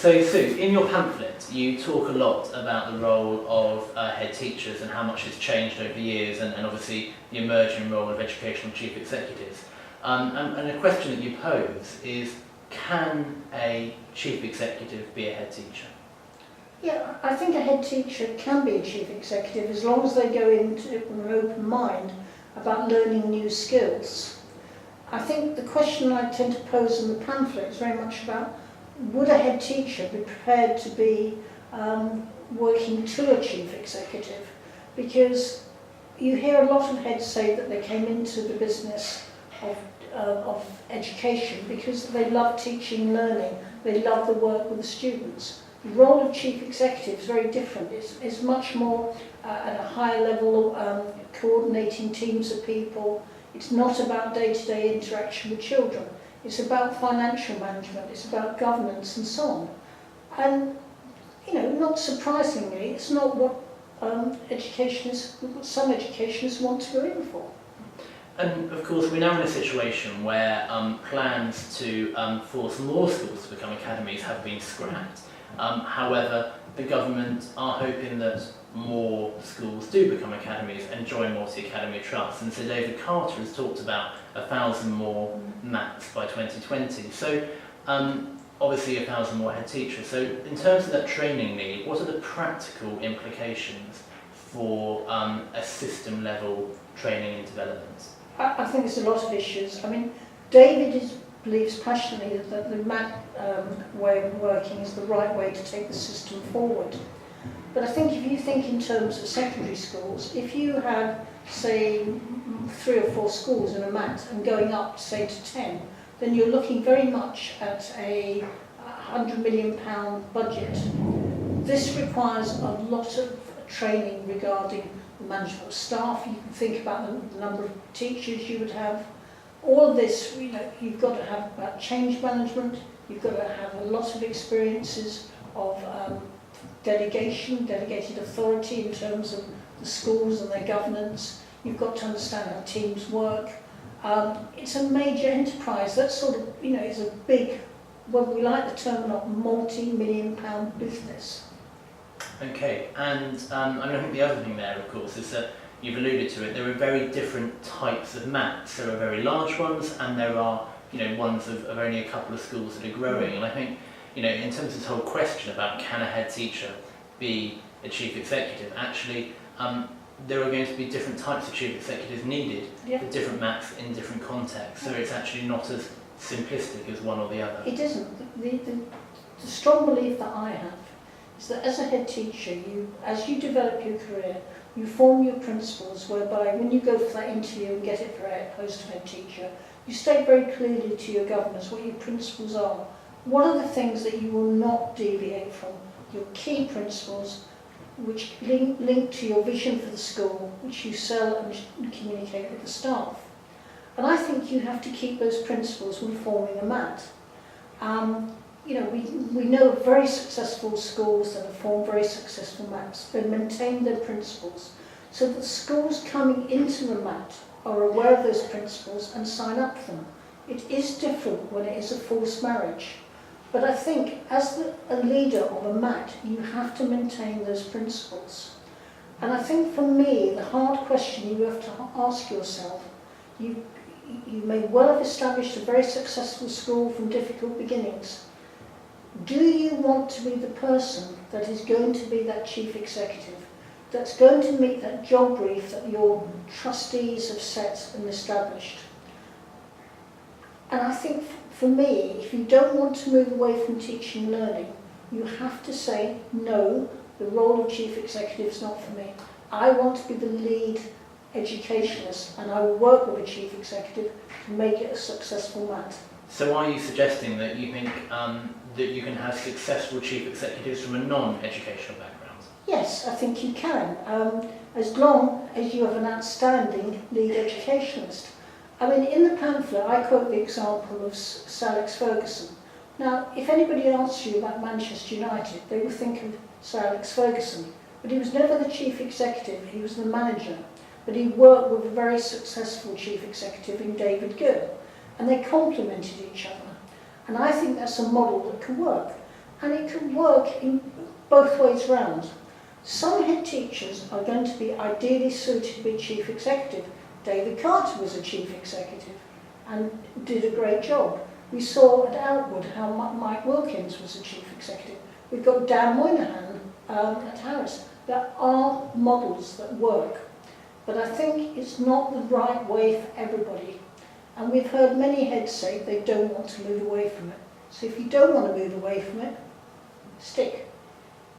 So Sue, in your pamphlet you talk a lot about the role of head teachers and how much it's changed over the years, and obviously the emerging role of educational chief executives. And a question that you pose is, can a chief executive be a head teacher? Yeah, I think a head teacher can be a chief executive as long as they go into it with an open mind about learning new skills. I think the question I tend to pose in the pamphlet is very much about, would a head teacher be prepared to be working to a chief executive? Because you hear a lot of heads say that they came into the business of education because they love teaching and learning, they love the work with the students. The role of chief executive is very different. It's much more at a higher level, coordinating teams of people. It's not about day-to-day interaction with children. It's about financial management, it's about governance and so on. And, you know, not surprisingly, it's not what some educationists want to go in for. And of course we're now in a situation where plans to force more schools to become academies have been scrapped. However, the government are hoping that more schools do become academies and join multi-academy trusts. And so David Carter has talked about 1,000 more MATs by 2020. So obviously 1,000 more head teachers. So in terms of that training need, what are the practical implications for a system level training and development? I think there's a lot of issues. I mean, David believes passionately that the MAT way of working is the right way to take the system forward. But I think if you think in terms of secondary schools, if you have, say, 3 or 4 schools in a MAT and going up, say, to 10, then you're looking very much at a £100 million budget. This requires a lot of training regarding the management of staff. You can think about the number of teachers you would have. All of this, you know, you've got to have about change management, you've got to have a lot of experiences of delegated authority in terms of the schools and their governance. You've got to understand how teams work. It's a major enterprise. That sort of, you know, is a big, whether we like the term or not, multi-million-pound business. Okay, and I think the other thing there, of course, is that you've alluded to it. There are very different types of MATs. There are very large ones, and there are, you know, ones of only a couple of schools that are growing. And I think, you know, in terms of this whole question about can a head teacher be a chief executive, actually, there are going to be different types of chief executives needed for different MATs in different contexts. So it's actually not as simplistic as one or the other. It isn't. The strong belief that I have is that as a head teacher, as you develop your career, you form your principles whereby when you go for that interview and get it for a post of head teacher, you state very clearly to your governors what your principles are. What are the things that you will not deviate from? Your key principles, which link to your vision for the school, which you sell and communicate with the staff. And I think you have to keep those principles when forming a MAT. You know, we know very successful schools that have formed very successful MATs. They maintain their principles. So that schools coming into the MAT are aware of those principles and sign up for them. It is different when it is a forced marriage. But I think as a leader of a MAT, you have to maintain those principles. And I think for me, the hard question you have to ask yourself, you may well have established a very successful school from difficult beginnings. Do you want to be the person that is going to be that chief executive, that's going to meet that job brief that your trustees have set and established? And I think for me, if you don't want to move away from teaching and learning, you have to say, no, the role of chief executive is not for me. I want to be the lead educationist, and I will work with a chief executive to make it a successful MAT. So are you suggesting that you think that you can have successful chief executives from a non-educational background? Yes, I think you can, as long as you have an outstanding lead educationist. I mean, in the pamphlet, I quote the example of Sir Alex Ferguson. Now, if anybody asks you about Manchester United, they will think of Sir Alex Ferguson. But he was never the chief executive, he was the manager. But he worked with a very successful chief executive in David Gill. And they complemented each other. And I think that's a model that can work. And it can work in both ways round. Some head teachers are going to be ideally suited to be chief executive. David Carter was a chief executive and did a great job. We saw at Outwood how Mike Wilkins was a chief executive. We've got Dan Moynihan at Harris. There are models that work, but I think it's not the right way for everybody. And we've heard many heads say they don't want to move away from it. So if you don't want to move away from it, stick.